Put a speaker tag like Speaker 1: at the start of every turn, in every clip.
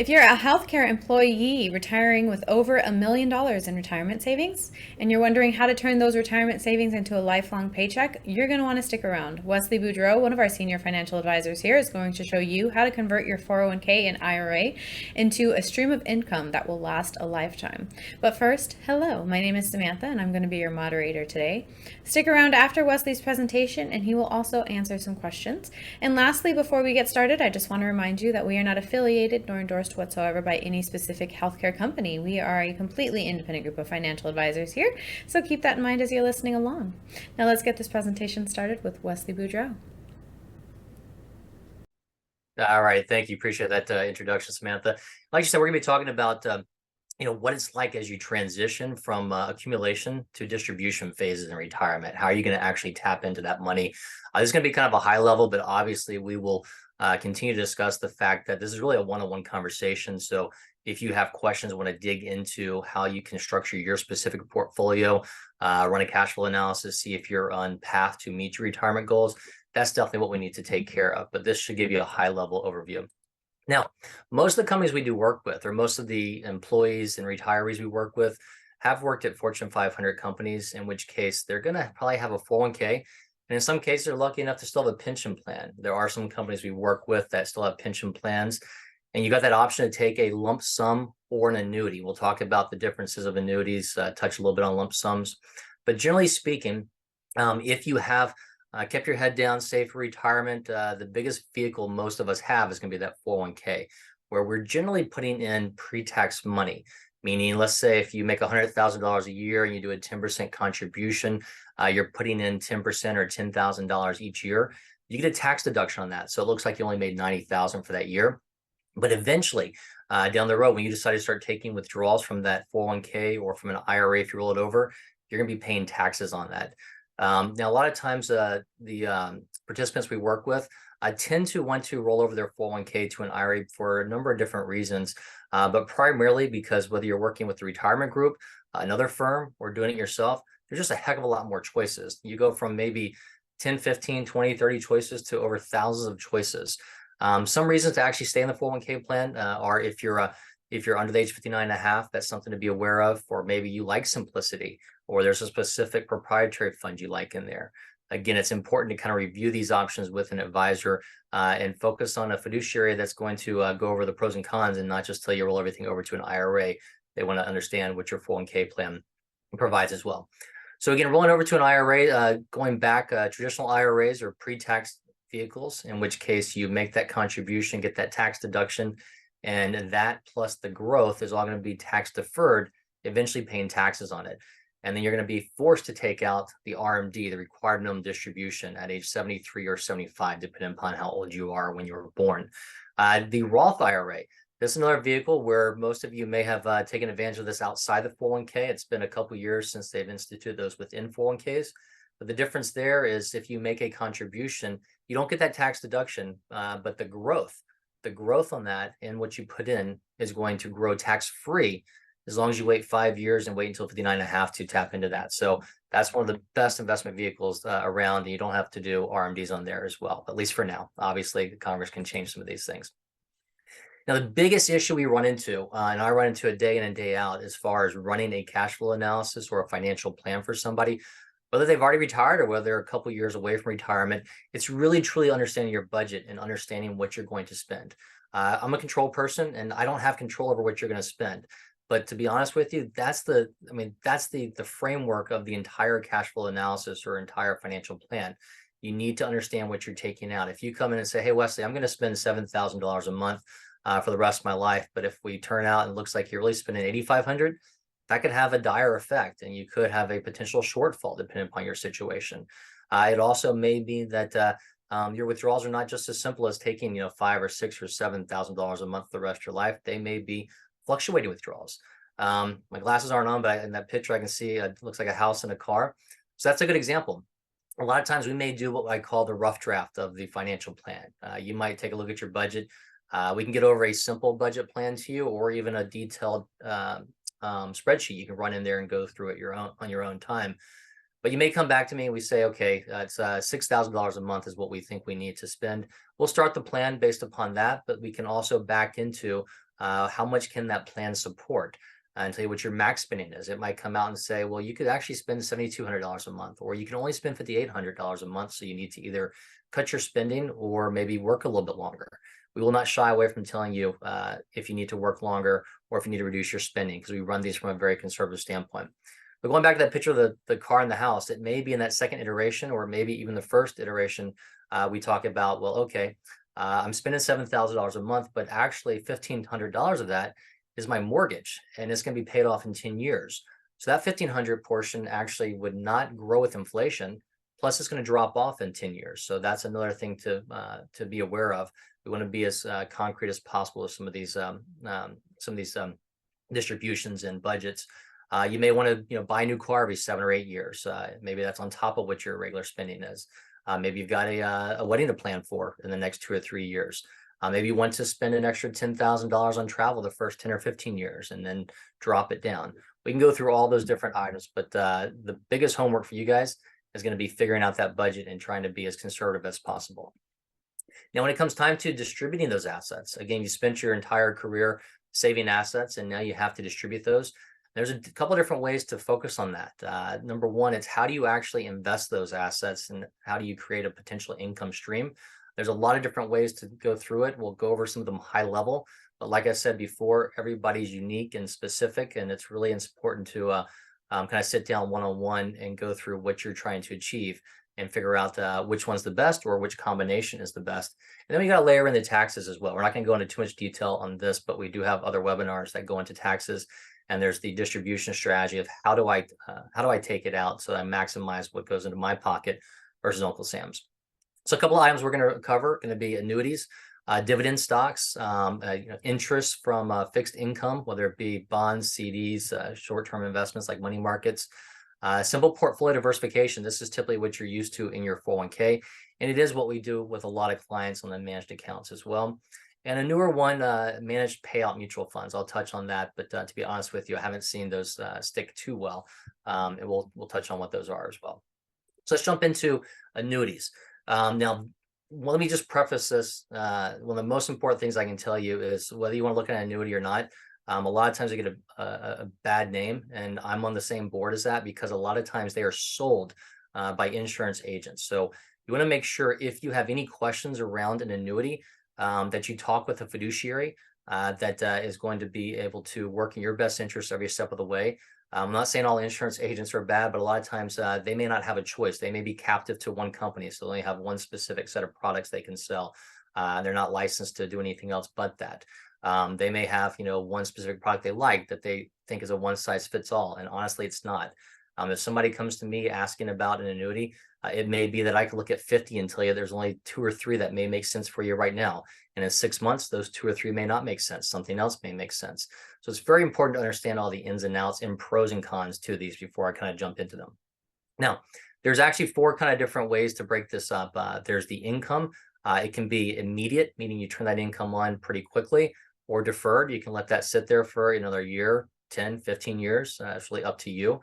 Speaker 1: If you're a healthcare employee retiring with over $1 million in retirement savings, and you're wondering how to turn those retirement savings into a lifelong paycheck, you're going to want to stick around. Wesley Boudreaux, one of our senior financial advisors here, is going to show you how to convert your 401k and IRA into a stream of income that will last a lifetime. But first, hello, my name is Samantha, and I'm going to be your moderator today. Stick around after Wesley's presentation, and he will also answer some questions. And lastly, before we get started, I just want to remind you that we are not affiliated nor endorsed whatsoever by any specific healthcare company. We are a completely independent group of financial advisors here, so keep that in mind as you're listening along. Now let's get this presentation started with Wesley Boudreaux.
Speaker 2: All right, thank you. Appreciate that introduction, Samantha. Like you said, we're going to be talking about what it's like as you transition from accumulation to distribution phases in retirement. How are you going to actually tap into that money? This is going to be kind of a high level, but obviously we will continue to discuss the fact that this is really a one-on-one conversation. So if you have questions, want to dig into how you can structure your specific portfolio, run a cash flow analysis, see if you're on path to meet your retirement goals, that's definitely what we need to take care of. But this should give you a high-level overview. Now, most of the companies we do work with, or most of the employees and retirees we work with, have worked at Fortune 500 companies, in which case they're going to probably have a 401k. And in some cases, they're lucky enough to still have a pension plan. There are some companies we work with that still have pension plans. And you got that option to take a lump sum or an annuity. We'll talk about the differences of annuities, touch a little bit on lump sums. But generally speaking, if you have kept your head down, saved for retirement, the biggest vehicle most of us have is going to be that 401k, where we're generally putting in pre-tax money. Meaning, let's say if you make $100,000 a year and you do a 10% contribution, you're putting in 10% or $10,000 each year. You get a tax deduction on that. So it looks like you only made $90,000 for that year. But eventually, down the road, when you decide to start taking withdrawals from that 401k or from an IRA, if you roll it over, you're going to be paying taxes on that. Now, a lot of times the participants we work with tend to want to roll over their 401k to an IRA for a number of different reasons, but primarily because whether you're working with the retirement group, another firm, or doing it yourself, there's just a heck of a lot more choices. You go from maybe 10, 15, 20, 30 choices to over thousands of choices. Some reasons to actually stay in the 401k plan are if you're under the age of 59 and a half, that's something to be aware of, or maybe you like simplicity, or there's a specific proprietary fund you like in there. Again, it's important to kind of review these options with an advisor and focus on a fiduciary that's going to go over the pros and cons and not just tell you roll everything over to an IRA. They want to understand what your 401k plan provides as well. So again, rolling over to an IRA, going back, traditional IRAs are pre-tax vehicles, in which case you make that contribution, get that tax deduction, and that plus the growth is all going to be tax deferred, eventually paying taxes on it. And then you're going to be forced to take out the RMD, the required minimum distribution, at age 73 or 75, depending upon how old you are when you were born. The Roth IRA, this is another vehicle where most of you may have taken advantage of this outside the 401k. It's been a couple of years since they've instituted those within 401ks. But the difference there is if you make a contribution, you don't get that tax deduction, but the growth on that and what you put in is going to grow tax-free as long as you wait 5 years and wait until 59 and a half to tap into that. So that's one of the best investment vehicles around, and you don't have to do RMDs on there as well, at least for now. Obviously, Congress can change some of these things. Now, the biggest issue we run into, and I run into a day in and day out, as far as running a cash flow analysis or a financial plan for somebody, whether they've already retired or whether they're a couple years away from retirement, it's really truly understanding your budget and understanding what you're going to spend. I'm a control person, and I don't have control over what you're going to spend. But to be honest with you, that's the framework of the entire cash flow analysis or entire financial plan. You need to understand what you're taking out. If you come in and say, hey, Wesley, I'm going to spend $7,000 a month for the rest of my life, but if we turn out and it looks like you're really spending $8,500, that could have a dire effect, and you could have a potential shortfall depending upon your situation. It also may be that your withdrawals are not just as simple as taking, $5,000 or $6,000 or $7,000 a month the rest of your life. They may be fluctuating withdrawals. My glasses aren't on, but in that picture I can see it looks like a house and a car. So that's a good example. A lot of times we may do what I call the rough draft of the financial plan. You might take a look at your budget. We can get over a simple budget plan to you, or even a detailed spreadsheet you can run in there and go through it on your own time. But you may come back to me and we say, okay, it's $6,000 a month is what we think we need to spend. We'll start the plan based upon that, but we can also back into How much can that plan support? And tell you what your max spending is. It might come out and say, well, you could actually spend $7,200 a month, or you can only spend $5,800 a month. So you need to either cut your spending or maybe work a little bit longer. We will not shy away from telling you if you need to work longer or if you need to reduce your spending, because we run these from a very conservative standpoint. But going back to that picture of the car and the house, it may be in that second iteration or maybe even the first iteration. We talk about, well, okay, I'm spending $7,000 a month, but actually $1,500 of that is my mortgage, and it's going to be paid off in 10 years. So that 1,500 portion actually would not grow with inflation. Plus, it's going to drop off in 10 years. So that's another thing to be aware of. We want to be as concrete as possible with some of these distributions and budgets. You may want to buy a new car every 7 or 8 years. Maybe that's on top of what your regular spending is. Maybe you've got a wedding to plan for in the next 2 or 3 years. Maybe you want to spend an extra $10,000 on travel the first 10 or 15 years and then drop it down. We can go through all those different items, but the biggest homework for you guys is going to be figuring out that budget and trying to be as conservative as possible. Now, when it comes time to distributing those assets, again, you spent your entire career saving assets and now you have to distribute those. There's a couple of different ways to focus on that. Number one, it's how do you actually invest those assets and how do you create a potential income stream? There's a lot of different ways to go through it. We'll go over some of them high level, but like I said before, everybody's unique and specific, and it's really important to kind of sit down one-on-one and go through what you're trying to achieve and figure out which one's the best or which combination is the best. And then we got to layer in the taxes as well. We're not going to go into too much detail on this, but we do have other webinars that go into taxes. And there's the distribution strategy of how do I take it out so that I maximize what goes into my pocket versus Uncle Sam's. So a couple of items we're going to cover going to be annuities, dividend stocks, interest from fixed income, whether it be bonds, CDs, short-term investments like money markets, simple portfolio diversification. This is typically what you're used to in your 401k, and it is what we do with a lot of clients on the managed accounts as well. And a newer one, managed payout mutual funds. I'll touch on that, but to be honest with you, I haven't seen those stick too well. And we'll touch on what those are as well. So let's jump into annuities. Now, let me just preface this. One of the most important things I can tell you is whether you want to look at an annuity or not, a lot of times they get a bad name, and I'm on the same board as that because a lot of times they are sold by insurance agents. So you want to make sure if you have any questions around an annuity, that you talk with a fiduciary that is going to be able to work in your best interest every step of the way. I'm not saying all insurance agents are bad, but a lot of times they may not have a choice. They may be captive to one company, so they only have one specific set of products they can sell. They're not licensed to do anything else but that. They may have, one specific product they like that they think is a one size fits all, and honestly, it's not. If somebody comes to me asking about an annuity, it may be that I could look at 50 and tell you there's only 2 or 3 that may make sense for you right now. And in 6 months, those 2 or 3 may not make sense. Something else may make sense. So it's very important to understand all the ins and outs and pros and cons to these before I kind of jump into them. Now, there's actually 4 kind of different ways to break this up. There's the income. It can be immediate, meaning you turn that income on pretty quickly, or deferred. You can let that sit there for another year, 10, 15 years. It's really up to you.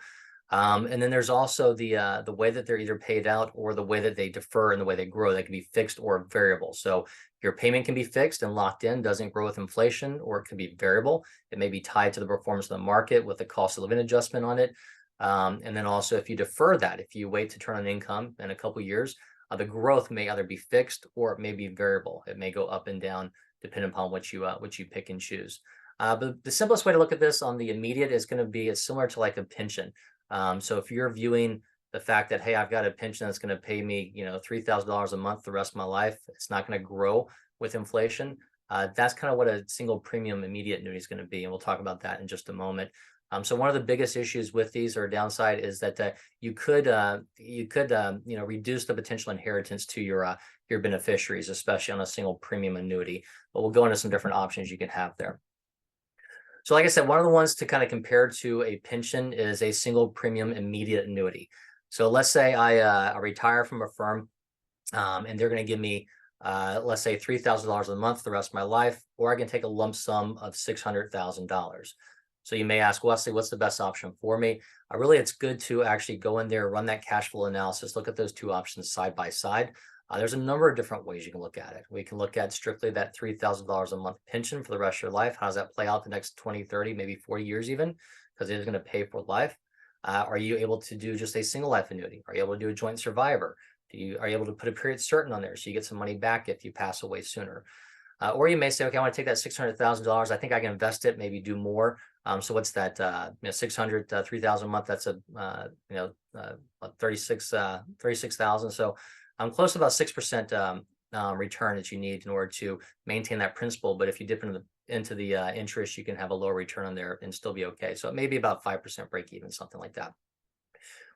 Speaker 2: And then there's also the way that they're either paid out or the way that they defer and the way they grow. They can be fixed or variable. So your payment can be fixed and locked in, doesn't grow with inflation, or it can be variable. It may be tied to the performance of the market with the cost of living adjustment on it. And then also if you defer that, if you wait to turn on income in a couple of years, the growth may either be fixed or it may be variable. It may go up and down depending upon what you pick and choose. But the simplest way to look at this on the immediate is going to be it's similar to like a pension. So if you're viewing the fact that, hey, I've got a pension that's going to pay me, $3,000 a month the rest of my life, it's not going to grow with inflation. That's kind of what a single premium immediate annuity is going to be. And we'll talk about that in just a moment. So one of the biggest issues with these or downside is that you could reduce the potential inheritance to your beneficiaries, especially on a single premium annuity. But we'll go into some different options you can have there. So like I said, one of the ones to kind of compare to a pension is a single premium immediate annuity. So let's say I retire from a firm and they're going to give me, let's say $3,000 a month the rest of my life, or I can take a lump sum of $600,000. So you may ask, Wesley, what's the best option for me? Really, it's good to actually go in there, run that cash flow analysis, look at those 2 options side by side. There's a number of different ways you can look at it. We can look at strictly that $3,000 a month pension for the rest of your life. How does that play out the next 20, 30, maybe 40 years even? Because it is going to pay for life. Are you able to do just a single life annuity? Are you able to do a joint survivor? Are you able to put a period certain on there so you get some money back if you pass away sooner? Or you may say, okay, I want to take that $600,000. I think I can invest it, maybe do more. So what's that? 600, 3,000 a month. That's a 36,000. So I'm close to about 6% return that you need in order to maintain that principal. But if you dip into the interest, you can have a lower return on there and still be okay. So it may be about 5% break even, something like that.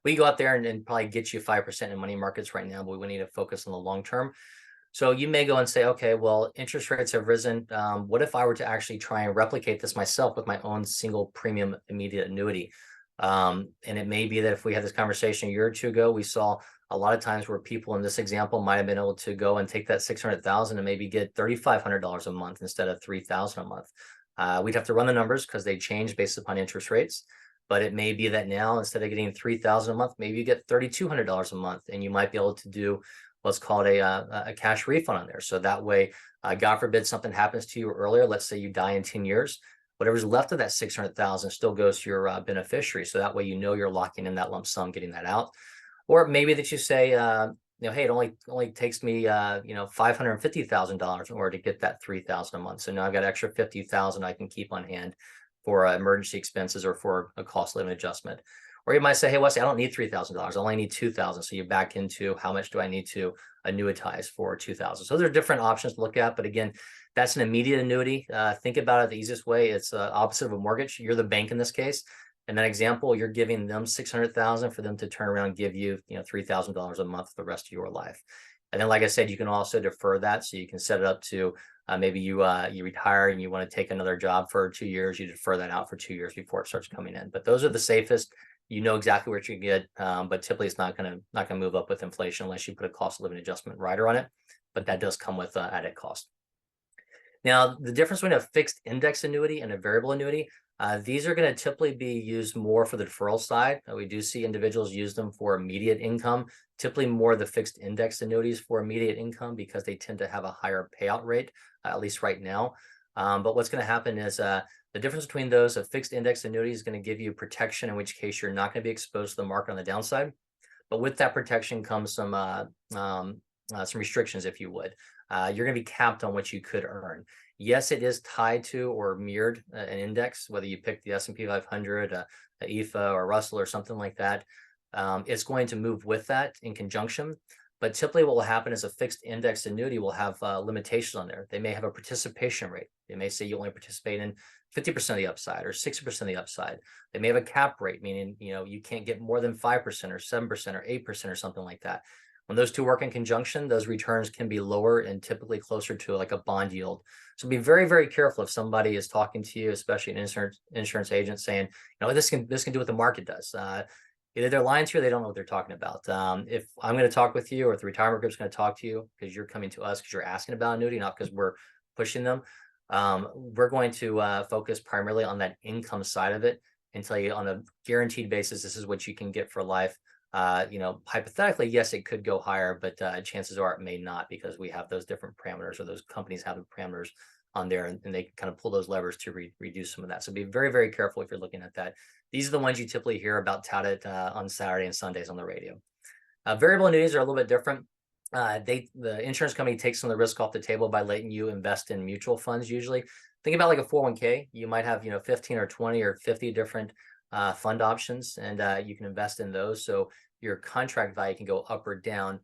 Speaker 2: We go out there and probably get you 5% in money markets right now, but we need to focus on the long term. So you may go and say, okay, well, interest rates have risen. What if I were to actually try and replicate this myself with my own single premium immediate annuity? And it may be that if we had this conversation a year or two ago, we saw a lot of times where people in this example might have been able to go and take that 600,000 and maybe get $3,500 a month instead of 3,000 a month. We'd have to run the numbers because they change based upon interest rates. But it may be that now instead of getting 3,000 a month, maybe you get $3,200 a month, and you might be able to do what's called a cash refund on there. So that way, God forbid something happens to you earlier. Let's say you die in 10 years. Whatever's left of that 600,000 still goes to your beneficiary. So that way, you're locking in that lump sum, getting that out. Or maybe that you say, hey, it only takes me, $550,000 in order to get that 3,000 a month. So now I've got extra 50,000 I can keep on hand for emergency expenses or for a cost of living adjustment. Or you might say, hey, Wesley, I don't need $3,000. I only need $2,000. So you're back into how much do I need to annuitize for $2,000. So there are different options to look at. But again, that's an immediate annuity. Think about it the easiest way. It's opposite of a mortgage. You're the bank in this case. In that example, you're giving them $600,000 for them to turn around and give you, $3,000 a month for the rest of your life. And then, like I said, you can also defer that. So you can set it up to maybe you retire and you want to take another job for 2 years. You defer that out for 2 years before it starts coming in. But those are the safest. You know exactly what you get, but typically it's not gonna move up with inflation unless you put a cost of living adjustment rider on it. But that does come with added cost. Now, the difference between a fixed index annuity and a variable annuity, these are going to typically be used more for the deferral side. We do see individuals use them for immediate income, typically more the fixed index annuities for immediate income because they tend to have a higher payout rate, at least right now. But what's going to happen is the difference between those, a fixed index annuity is going to give you protection, in which case you're not going to be exposed to the market on the downside. But with that protection comes some restrictions, if you would. You're going to be capped on what you could earn. Yes, it is tied to or mirrored an index, whether you pick the S&P 500, a EFA or Russell or something like that. It's going to move with that in conjunction. But typically what will happen is a fixed index annuity will have limitations on there. They may have a participation rate. They may say you only participate in 50% of the upside or 60% of the upside. They may have a cap rate, meaning you can't get more than 5% or 7% or 8% or something like that. When those two work in conjunction, those returns can be lower and typically closer to like a bond yield. So be very, very careful if somebody is talking to you, especially an insurance agent, saying, this can do what the market does. Either they're lying to you or they don't know what they're talking about. If I'm going to talk with you or if the retirement group's going to talk to you because you're coming to us because you're asking about annuity, not because we're pushing them, we're going to focus primarily on that income side of it and tell you on a guaranteed basis, this is what you can get for life. Hypothetically, yes, it could go higher, but chances are it may not because we have those different parameters or those companies have the parameters on there and they can kind of pull those levers to reduce some of that. So be very, very careful if you're looking at that. These are the ones you typically hear about touted on Saturday and Sundays on the radio. Variable annuities are a little bit different. The insurance company takes some of the risk off the table by letting you invest in mutual funds. Usually, think about like a 401k. You might have 15 or 20 or 50 different fund options, and you can invest in those. So your contract value can go up or down.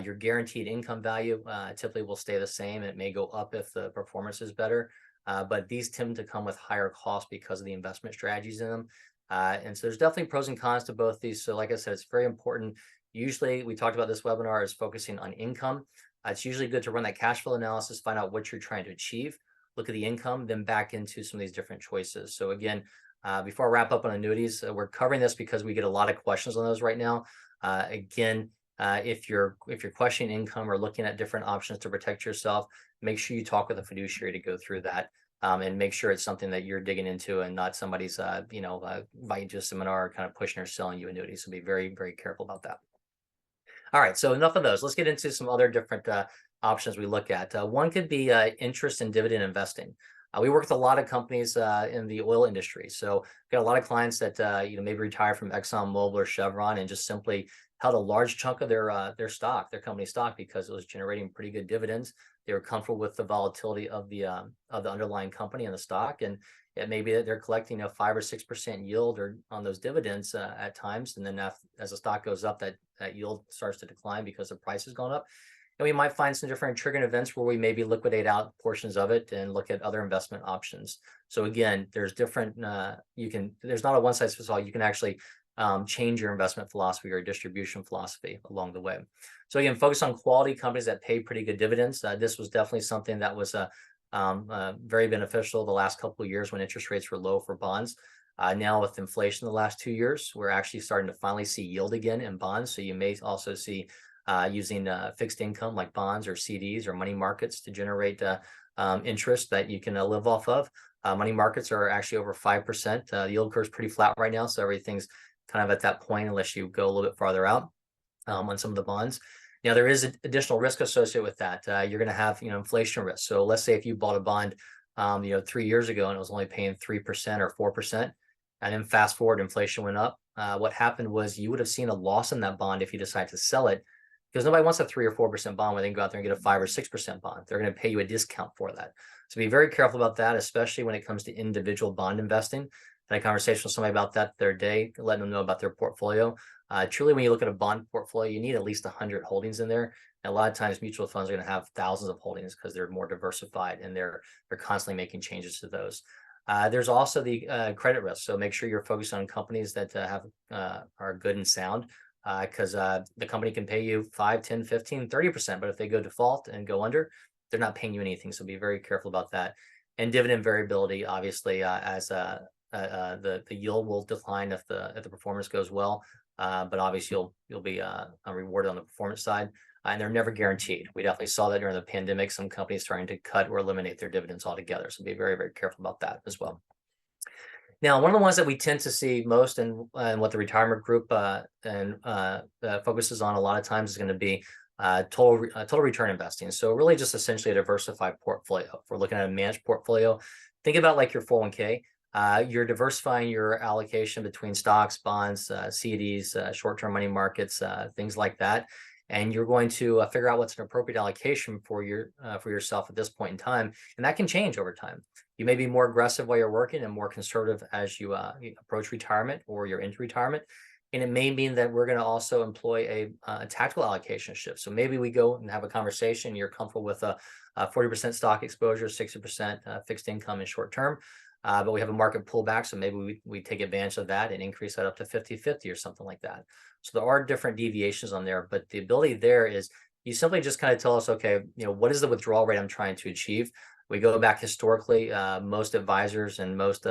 Speaker 2: Your guaranteed income value typically will stay the same. It may go up if the performance is better, but these tend to come with higher costs because of the investment strategies in them. And so there's definitely pros and cons to both these. So like I said, it's very important. Usually we talked about this webinar is focusing on income. It's usually good to run that cash flow analysis, find out what you're trying to achieve, look at the income, then back into some of these different choices. So again, before I wrap up on annuities, we're covering this because we get a lot of questions on those right now. If you're questioning income or looking at different options to protect yourself, make sure you talk with a fiduciary to go through that. And make sure it's something that you're digging into and not somebody's, inviting you to a seminar, kind of pushing or selling you annuities. So be very, very careful about that. All right, so enough of those. Let's get into some other different options we look at. One could be interest and dividend investing. We work with a lot of companies in the oil industry, so got a lot of clients that maybe retired from ExxonMobil or Chevron and just simply held a large chunk of their stock, their company stock, because it was generating pretty good dividends. They were comfortable with the volatility of the underlying company and the stock, and it may be that they're collecting 5 or 6% yield or on those dividends at times, and then as the stock goes up, that yield starts to decline because the price has gone up. And we might find some different triggering events where we maybe liquidate out portions of it and look at other investment options. So again, there's different, there's not a one size fits all. You can actually change your investment philosophy or distribution philosophy along the way. So again, focus on quality companies that pay pretty good dividends. This was definitely something that was very beneficial the last couple of years when interest rates were low for bonds. Now with inflation the last 2 years, we're actually starting to finally see yield again in bonds. So you may also see using fixed income like bonds or CDs or money markets to generate interest that you can live off of. Money markets are actually over 5%. The yield curve is pretty flat right now, so everything's kind of at that point unless you go a little bit farther out on some of the bonds. Now, there is additional risk associated with that. You're going to have, inflation risk. So let's say if you bought a bond, 3 years ago and it was only paying 3% or 4%, and then fast forward, inflation went up. What happened was you would have seen a loss in that bond if you decide to sell it, because nobody wants a 3 or 4% bond when they can go out there and get a 5 or 6% bond. They're going to pay you a discount for that. So be very careful about that, especially when it comes to individual bond investing. I had a conversation with somebody about that the other day, letting them know about their portfolio. Truly, when you look at a bond portfolio, you need at least 100 holdings in there. And a lot of times mutual funds are going to have thousands of holdings because they're more diversified and they're constantly making changes to those. There's also the credit risk. So make sure you're focused on companies that are good and sound, because the company can pay you 5, 10, 15, 30%. But if they go default and go under, they're not paying you anything. So be very careful about that. And dividend variability, obviously, as the yield will decline if the performance goes well, but obviously you'll be rewarded on the performance side, and they're never guaranteed. We definitely saw that during the pandemic. Some companies trying to cut or eliminate their dividends altogether. So be very, very careful about that as well. Now, one of the ones that we tend to see most and what the retirement group focuses on a lot of times is going to be total return investing. So really just essentially a diversified portfolio. If we're looking at a managed portfolio, think about like your 401k. You're diversifying your allocation between stocks, bonds, CDs, short-term money markets, things like that. And you're going to figure out what's an appropriate allocation for yourself at this point in time. And that can change over time. You may be more aggressive while you're working and more conservative as you approach retirement or you're into retirement. And it may mean that we're going to also employ a tactical allocation shift. So maybe we go and have a conversation. You're comfortable with a 40% stock exposure, 60% fixed income and short term. But we have a market pullback, so maybe we take advantage of that and increase that up to 50-50 or something like that. So there are different deviations on there, but the ability there is you simply just kind of tell us, okay, what is the withdrawal rate I'm trying to achieve? We go back historically, most advisors and most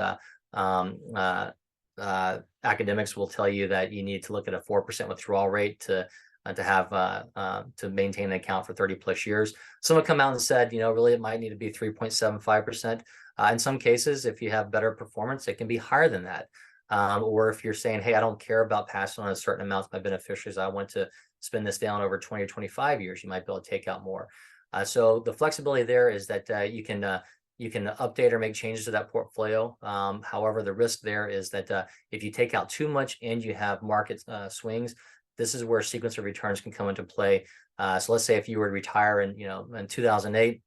Speaker 2: academics will tell you that you need to look at a 4% withdrawal rate to maintain an account for 30 plus years. Some have come out and said, really it might need to be 3.75%. In some cases, if you have better performance, it can be higher than that. Or if you're saying, hey, I don't care about passing on a certain amount to my beneficiaries, I want to spend this down over 20 or 25 years, you might be able to take out more. So the flexibility there is that you can update or make changes to that portfolio. However, the risk there is that if you take out too much and you have market swings, this is where sequence of returns can come into play. So let's say if you were to retire in 2008,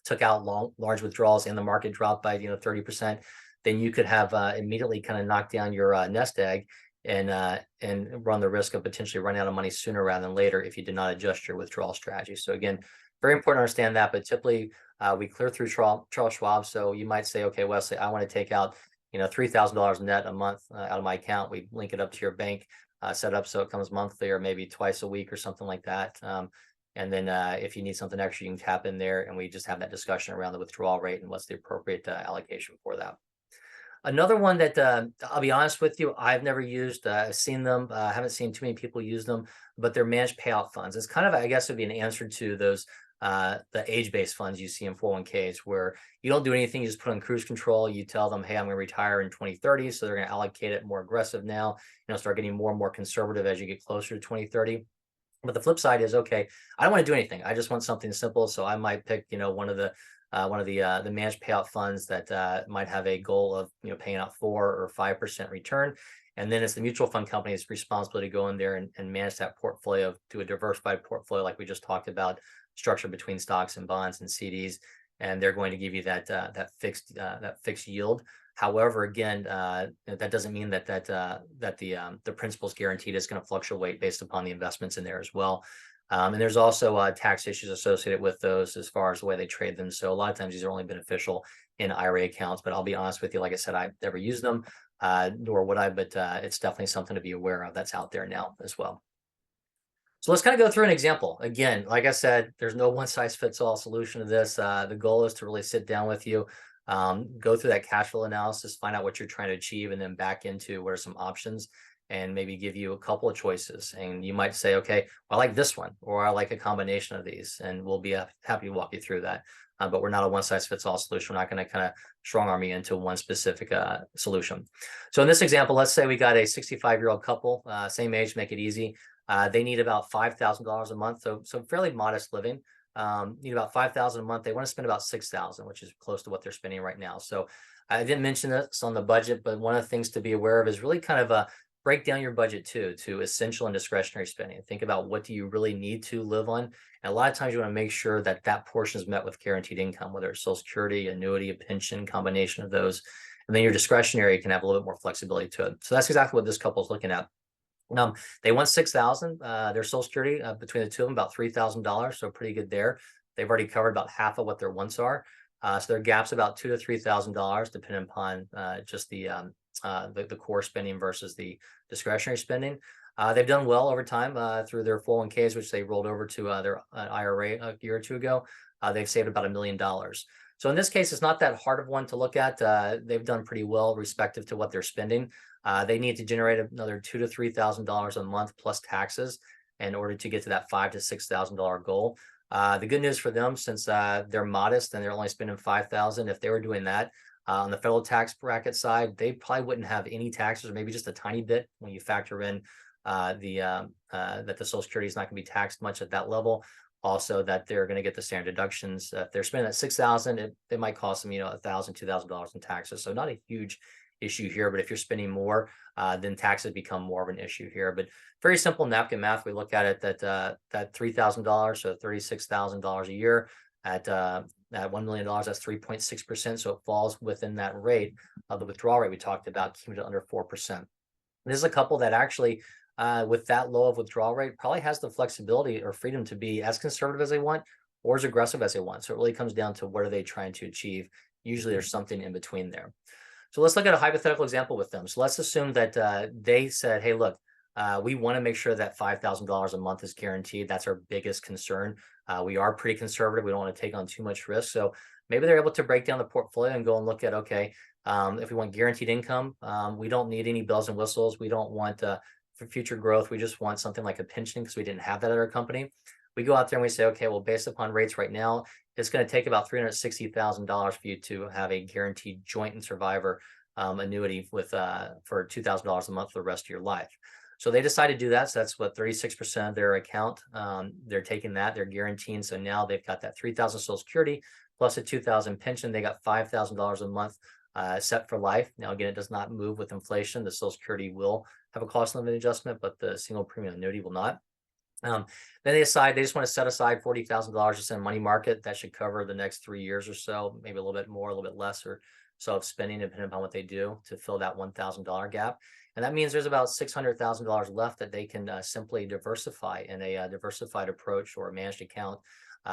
Speaker 2: took out large withdrawals and the market dropped by 30%, then you could have immediately kind of knocked down your nest egg and run the risk of potentially running out of money sooner rather than later if you did not adjust your withdrawal strategy. So again, very important to understand that, but typically we clear through Charles Schwab. So you might say, okay, Wesley, I want to take out $3,000 net a month out of my account. We link it up to your bank, set up so it comes monthly or maybe twice a week or something like that. And then if you need something extra, you can tap in there and we just have that discussion around the withdrawal rate and what's the appropriate allocation for that. Another one that I'll be honest with you, I've never used. I've seen them. I haven't seen too many people use them, but they're managed payout funds. It's kind of, I guess, would be an answer to those the age-based funds you see in 401ks, where you don't do anything, you just put on cruise control. You tell them, hey, I'm going to retire in 2030, so they're going to allocate it more aggressive now. Start getting more and more conservative as you get closer to 2030. But the flip side is, okay, I don't want to do anything. I just want something simple. So I might pick, one of the managed payout funds that might have a goal of, paying out 4 or 5% return. And then it's the mutual fund company's responsibility to go in there and manage that portfolio to a diversified portfolio, like we just talked about, structured between stocks and bonds and CDs. And they're going to give you that fixed yield. However, again, that doesn't mean that the principal's guaranteed is going to fluctuate based upon the investments in there as well. And there's also tax issues associated with those as far as the way they trade them. So a lot of times these are only beneficial in IRA accounts, but I'll be honest with you, like I said, I've never used them, nor would I, but it's definitely something to be aware of that's out there now as well. So let's kind of go through an example. Again, like I said, there's no one size fits all solution to this. The goal is to really sit down with you, go through that cash flow analysis, find out what you're trying to achieve, and then back into what are some options, and maybe give you a couple of choices. And you might say, okay, well, I like this one, or I like a combination of these, and we'll be happy to walk you through that. But we're not a one size fits all solution. We're not going to kind of strong arm you into one specific solution. So in this example, let's say we got a 65-year-old couple, same age, make it easy. They need about $5,000 a month, so fairly modest living. Need about $5,000 a month. They want to spend about $6,000, which is close to what they're spending right now. So I didn't mention this on the budget, but one of the things to be aware of is really kind of break down your budget too to essential and discretionary spending. Think about what do you really need to live on. And a lot of times you want to make sure that that portion is met with guaranteed income, whether it's Social Security, annuity, a pension, combination of those. And then your discretionary can have a little bit more flexibility to it. So that's exactly what this couple is looking at. They want $6,000. Their Social Security between the two of them about $3,000, so pretty good there. They've already covered about half of what their wants are, so their gap's about $2,000 to $3,000, depending upon just the core spending versus the discretionary spending. They've done well over time through their 401ks, which they rolled over to their IRA a year or two ago. They've saved about $1 million. So in this case, it's not that hard of one to look at. They've done pretty well respective to what they're spending. They need to generate another $2,000 to $3,000 a month plus taxes in order to get to that $5,000 to $6,000 goal. The good news for them, since they're modest and they're only spending $5,000, if they were doing that on the federal tax bracket side, they probably wouldn't have any taxes, or maybe just a tiny bit when you factor in that the Social Security is not going to be taxed much at that level. Also, that they're going to get the standard deductions. If they're spending at $6,000, it might cost them, $1,000, $2,000 in taxes. So not a huge issue here, but if you're spending more, then taxes become more of an issue here. But very simple napkin math. We look at it that $3,000, so $36,000 a year at $1 million, that's 3.6%. So it falls within that rate of the withdrawal rate we talked about, keeping it under 4%. This is a couple that actually, with that low of withdrawal rate, probably has the flexibility or freedom to be as conservative as they want or as aggressive as they want. So it really comes down to what are they trying to achieve. Usually there's something in between there. So let's look at a hypothetical example with them. So let's assume that they said, hey, look, we want to make sure that $5,000 a month is guaranteed. That's our biggest concern. We are pretty conservative. We don't want to take on too much risk. So maybe they're able to break down the portfolio and go and look at, okay, if we want guaranteed income, we don't need any bells and whistles. We don't want for future growth. We just want something like a pension because we didn't have that at our company. We go out there and we say, okay, well, based upon rates right now, it's going to take about $360,000 for you to have a guaranteed joint and survivor annuity with for $2,000 a month for the rest of your life. So they decide to do that. So that's what 36% of their account. They're taking that, they're guaranteeing. So now they've got that $3,000 Social Security plus a $2,000 pension. They got $5,000 a month set for life. Now, again, it does not move with inflation. The Social Security will have a cost limit adjustment, but the single premium annuity will not. Then they decide they just want to set aside $40,000 just in a money market. That should cover the next 3 years or so, maybe a little bit more, a little bit less, or so of spending, depending upon what they do to fill that $1,000 gap. And that means there's about $600,000 left that they can simply diversify in a diversified approach or a managed account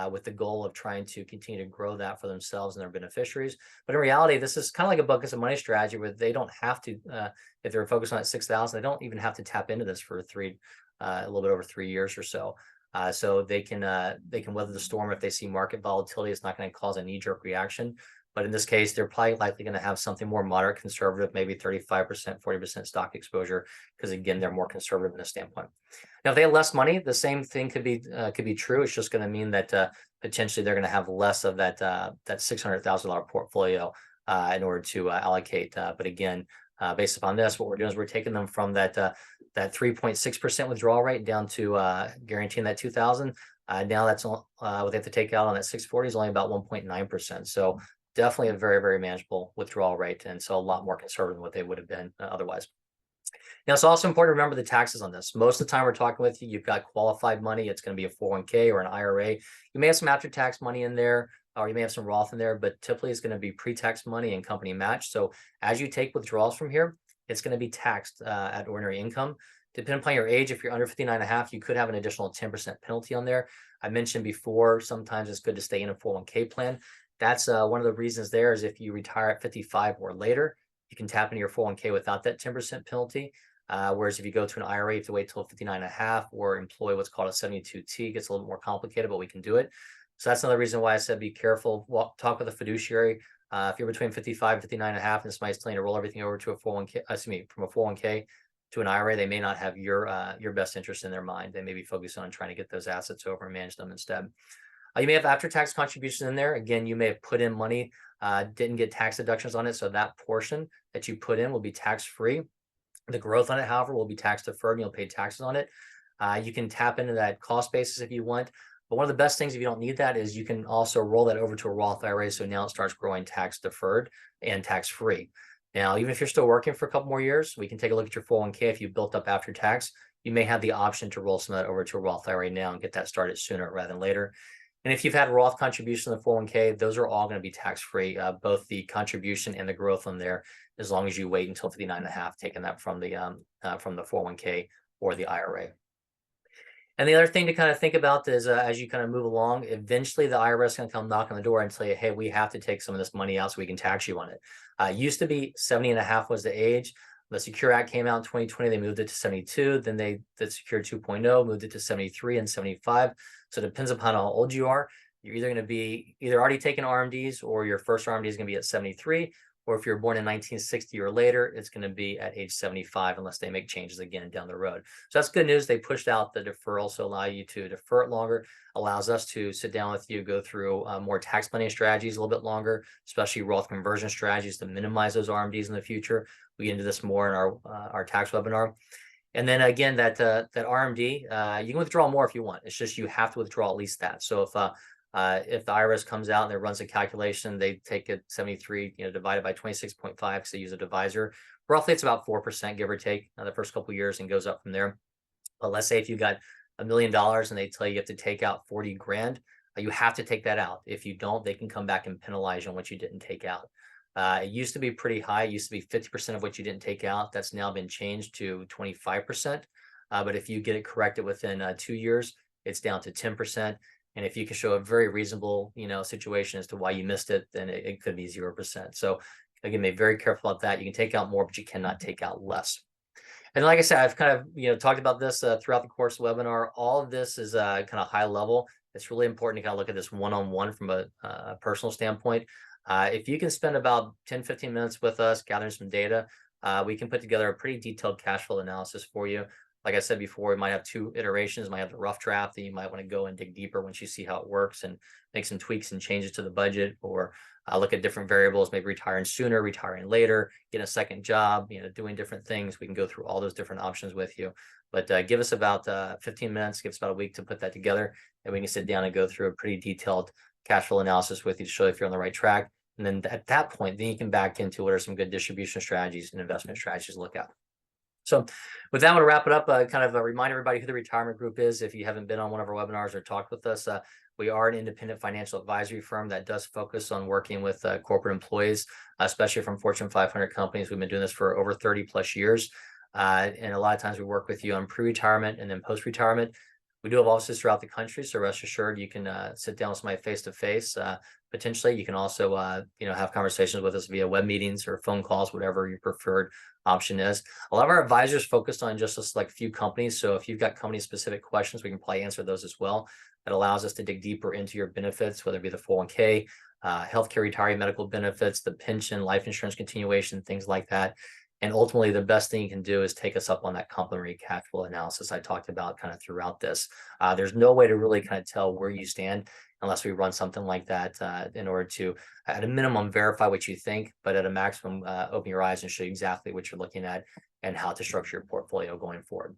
Speaker 2: with the goal of trying to continue to grow that for themselves and their beneficiaries. But in reality, this is kind of like a buckets of money strategy where they don't have to, if they're focused on that 6,000, they don't even have to tap into this for a little bit over 3 years or so. So they can weather the storm if they see market volatility. It's not going to cause a knee-jerk reaction. But in this case, they're probably likely going to have something more moderate conservative, maybe 35%, 40% stock exposure, because again, they're more conservative in a standpoint. Now, if they have less money, the same thing could be true. It's just going to mean that potentially they're going to have less of that $600,000 portfolio in order to allocate. But again, based upon this, what we're doing is we're taking them from that that 3.6% withdrawal rate down to guaranteeing that 2,000. Now that's what they have to take out on that 640 is only about 1.9%. So definitely a very, very manageable withdrawal rate, and so a lot more conservative than what they would have been otherwise. Now, it's also important to remember the taxes on this. Most of the time we're talking with you, you've got qualified money. It's going to be a 401k or an IRA. You may have some after-tax money in there, or you may have some Roth in there, but typically it's going to be pre-tax money and company match. So as you take withdrawals from here, it's going to be taxed at ordinary income. Depending upon your age, if you're under 59 and a half, you could have an additional 10% penalty on there. I mentioned before, sometimes it's good to stay in a 401k plan. That's one of the reasons there is if you retire at 55 or later, you can tap into your 401k without that 10% penalty. Whereas if you go to an IRA, you have to wait till 59 and a half or employ what's called a 72T. It gets a little more complicated, but we can do it. So that's another reason why I said be careful. Talk with a fiduciary. If you're between 55 and 59 and a half, and somebody's telling you to roll everything over to a 401k, from a 401k to an IRA, they may not have your best interest in their mind. They may be focused on trying to get those assets over and manage them instead. You may have after-tax contributions in there. Again, you may have put in money, didn't get tax deductions on it. So that portion that you put in will be tax-free. The growth on it, however, will be tax deferred and you'll pay taxes on it. You can tap into that cost basis if you want. But one of the best things if you don't need that is you can also roll that over to a Roth IRA. So now it starts growing tax deferred and tax free. Now, even if you're still working for a couple more years, we can take a look at your 401k. If you built up after tax, you may have the option to roll some of that over to a Roth IRA now and get that started sooner rather than later. And if you've had Roth contribution in the 401k, those are all going to be tax free, both the contribution and the growth on there, as long as you wait until 59 and a half, taking that from the 401k or the IRA. And the other thing to kind of think about is as you kind of move along, eventually the IRS is going to come knock on the door and tell you, hey, we have to take some of this money out so we can tax you on it. Used to be 70 and a half was the age. The Secure Act came out in 2020. They moved it to 72. Then the Secure 2.0 moved it to 73 and 75. So it depends upon how old you are. You're either going to be already taking RMDs or your first RMD is going to be at 73. Or if you're born in 1960 or later, it's going to be at age 75 unless they make changes again down the road. So that's good news. They pushed out the deferral, so allow you to defer it longer, allows us to sit down with you, go through more tax planning strategies a little bit longer, especially Roth conversion strategies to minimize those RMDs in the future. We get into this more in our tax webinar. And then again, that RMD, you can withdraw more if you want. It's just you have to withdraw at least that. So if the IRS comes out and it runs a calculation, they take it 73, divided by 26.5 because they use a divisor. Roughly, it's about 4%, give or take, the first couple of years and goes up from there. But let's say if you got $1 million and they tell you have to take out 40 grand, you have to take that out. If you don't, they can come back and penalize you on what you didn't take out. It used to be pretty high. It used to be 50% of what you didn't take out. That's now been changed to 25%. But if you get it corrected within 2 years, it's down to 10%. And if you can show a very reasonable, situation as to why you missed it, then it could be 0%. So again, be very careful about that. You can take out more, but you cannot take out less. And like I said, I've kind of, talked about this throughout the course of the webinar. All of this is kind of high level. It's really important to kind of look at this one-on-one from a personal standpoint. If you can spend about 10, 15 minutes with us, gathering some data, we can put together a pretty detailed cash flow analysis for you. Like I said before, we might have 2 iterations. Might have the rough draft that you might want to go and dig deeper once you see how it works and make some tweaks and changes to the budget, or look at different variables, maybe retiring sooner, retiring later, get a second job, doing different things. We can go through all those different options with you. But give us about 15 minutes, give us about a week to put that together, and we can sit down and go through a pretty detailed cash flow analysis with you to show if you're on the right track. And then at that point, then you can back into what are some good distribution strategies and investment strategies to look at. So with that, I'm going to wrap it up. Kind of remind everybody who the retirement group is. If you haven't been on one of our webinars or talked with us, we are an independent financial advisory firm that does focus on working with corporate employees, especially from Fortune 500 companies. We've been doing this for over 30 plus years. And a lot of times we work with you on pre-retirement and then post-retirement. We do have offices throughout the country, so rest assured you can sit down with somebody face-to-face. Potentially, you can also have conversations with us via web meetings or phone calls, whatever your preferred option is. A lot of our advisors focused on just a select few companies. So if you've got company-specific questions, we can probably answer those as well. That allows us to dig deeper into your benefits, whether it be the 401k, healthcare, retiree medical benefits, the pension, life insurance continuation, things like that. And ultimately, the best thing you can do is take us up on that complementary cash flow analysis I talked about kind of throughout this. There's no way to really kind of tell where you stand unless we run something like that in order to, at a minimum, verify what you think, but at a maximum, open your eyes and show you exactly what you're looking at. and how to structure your portfolio going forward.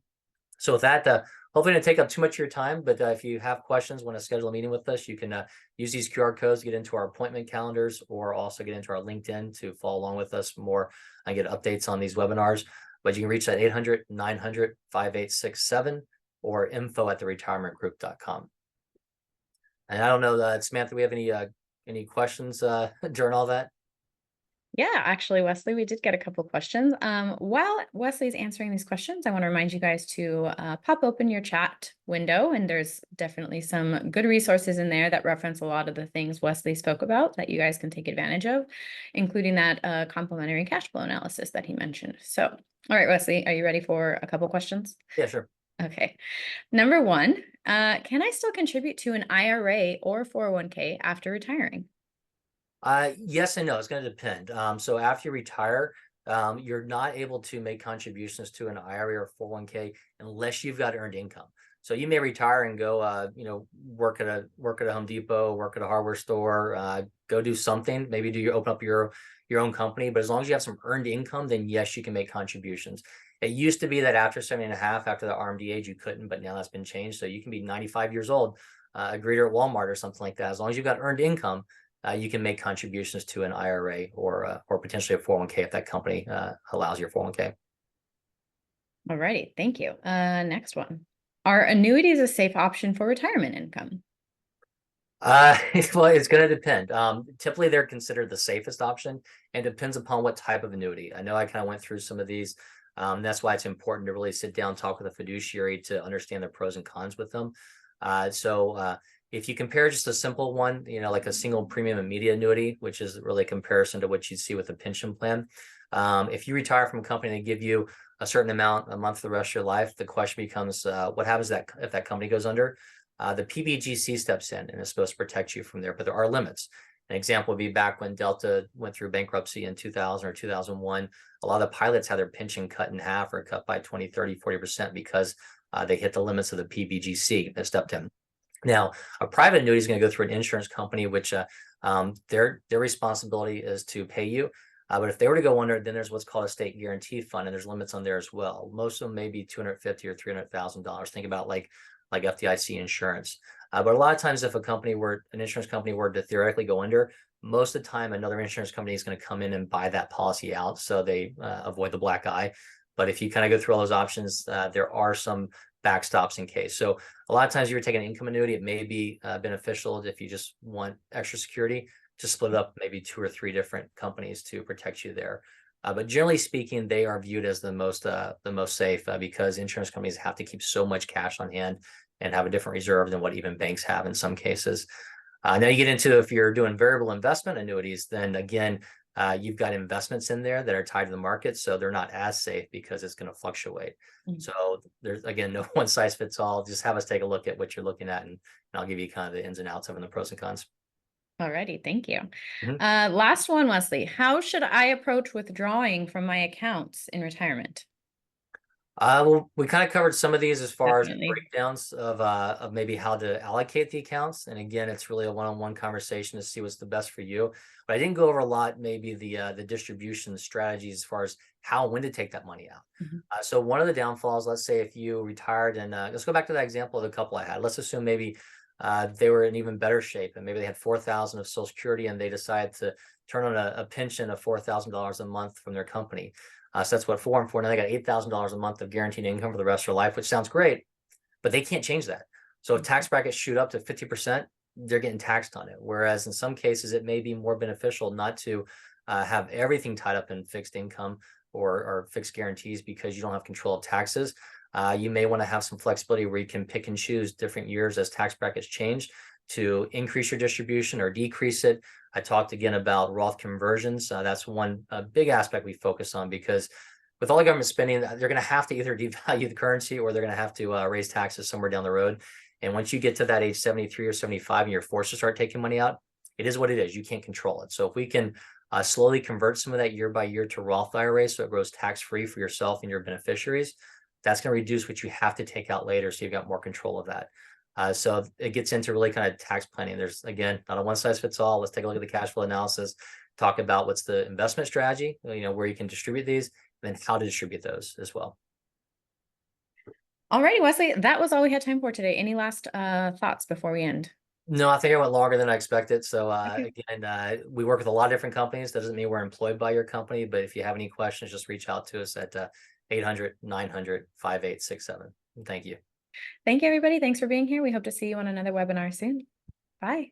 Speaker 2: So with that, hopefully didn't take up too much of your time, but if you have questions, want to schedule a meeting with us, you can use these QR codes to get into our appointment calendars, or also get into our LinkedIn to follow along with us more and get updates on these webinars. But you can reach at 800-900-5867 or info@theretirementgroup.com. And I don't know, Samantha, do we have any questions during all that?
Speaker 1: Yeah, actually, Wesley, we did get a couple questions. While Wesley's answering these questions, I want to remind you guys to pop open your chat window, and there's definitely some good resources in there that reference a lot of the things Wesley spoke about that you guys can take advantage of, including that complementary cash flow analysis that he mentioned. So, all right, Wesley, are you ready for a couple questions?
Speaker 2: Yeah, sure.
Speaker 1: Okay. Number one, can I still contribute to an IRA or 401k after retiring?
Speaker 2: Yes and no. It's going to depend. So after you retire, you're not able to make contributions to an IRA or 401k unless you've got earned income. So you may retire and go, work at a Home Depot, work at a hardware store, go do something. Maybe open up your own company. But as long as you have some earned income, then yes, you can make contributions. It used to be that after 70 and a half, after the RMD age, you couldn't, but now that's been changed. So you can be 95 years old, a greeter at Walmart or something like that. As long as you've got earned income, you can make contributions to an IRA or potentially a 401k if that company allows your 401k.
Speaker 1: All righty, thank you. Next one. Are annuities a safe option for retirement income?
Speaker 2: Well, it's going to depend. Typically, they're considered the safest option, and depends upon what type of annuity. I know I kind of went through some of these. That's why it's important to really sit down, talk with a fiduciary to understand the pros and cons with them. If you compare just a simple one, like a single premium immediate annuity, which is really a comparison to what you'd see with a pension plan. If you retire from a company and they give you a certain amount a month for the rest of your life, the question becomes, what happens if that company goes under? The PBGC steps in and is supposed to protect you from there, but there are limits. An example would be back when Delta went through bankruptcy in 2000 or 2001, a lot of the pilots had their pension cut in half or cut by 20, 30, 40% because they hit the limits of the PBGC that stepped in. Now, a private annuity is going to go through an insurance company, which their responsibility is to pay you. But if they were to go under, then there's what's called a state guarantee fund, and there's limits on there as well. Most of them may be $250,000 or $300,000. Think about like FDIC insurance. But a lot of times, if an insurance company were to theoretically go under, most of the time another insurance company is going to come in and buy that policy out, so they avoid the black eye. But if you kind of go through all those options, there are some backstops in case. So a lot of times, you're taking an income annuity, it may be beneficial if you just want extra security to split up maybe 2 or 3 different companies to protect you there. But generally speaking, they are viewed as the most safe because insurance companies have to keep so much cash on hand and have a different reserve than what even banks have in some cases. Now you get into, if you're doing variable investment annuities, then again, you've got investments in there that are tied to the market, so they're not as safe because it's going to fluctuate. Mm-hmm. So there's, again, no one size fits all. Just have us take a look at what you're looking at, and I'll give you kind of the ins and outs of it and the pros and cons.
Speaker 1: All righty, thank you. Mm-hmm. Last one, Wesley. How should I approach withdrawing from my accounts in retirement?
Speaker 2: Well, we kind of covered some of these as far as breakdowns of maybe how to allocate the accounts. And again, it's really a one-on-one conversation to see what's the best for you. But I didn't go over a lot, maybe the distribution strategies as far as how and when to take that money out. Mm-hmm. So one of the downfalls, let's say if you retired, and let's go back to that example of the couple I had. Let's assume maybe they were in even better shape, and maybe they had $4,000 of Social Security, and they decided to turn on a pension of $4,000 a month from their company. So that's what 4 and 4. Now they got $8,000 a month of guaranteed income for the rest of their life, which sounds great, but they can't change that. So if tax brackets shoot up to 50%, they're getting taxed on it. Whereas in some cases, it may be more beneficial not to have everything tied up in fixed income or fixed guarantees because you don't have control of taxes. You may want to have some flexibility where you can pick and choose different years as tax brackets change to increase your distribution or decrease it. I talked again about Roth conversions. That's one big aspect we focus on, because with all the government spending, they're going to have to either devalue the currency or they're going to have to raise taxes somewhere down the road. And once you get to that age 73 or 75 and you're forced to start taking money out, it is what it is. You can't control it. So if we can slowly convert some of that year by year to Roth IRA so it grows tax-free for yourself and your beneficiaries, that's going to reduce what you have to take out later, so you've got more control of that. So it gets into really kind of tax planning. There's, again, not a one size fits all. Let's take a look at the cash flow analysis, talk about what's the investment strategy, where you can distribute these, and then how to distribute those as well.
Speaker 1: Alrighty, Wesley, that was all we had time for today. Any last thoughts before we end?
Speaker 2: No, I think I went longer than I expected. So
Speaker 1: Okay.
Speaker 2: again, we work with a lot of different companies. That doesn't mean we're employed by your company, but if you have any questions, just reach out to us at 800-900-5867. Thank you.
Speaker 1: Thank you, everybody. Thanks for being here. We hope to see you on another webinar soon. Bye.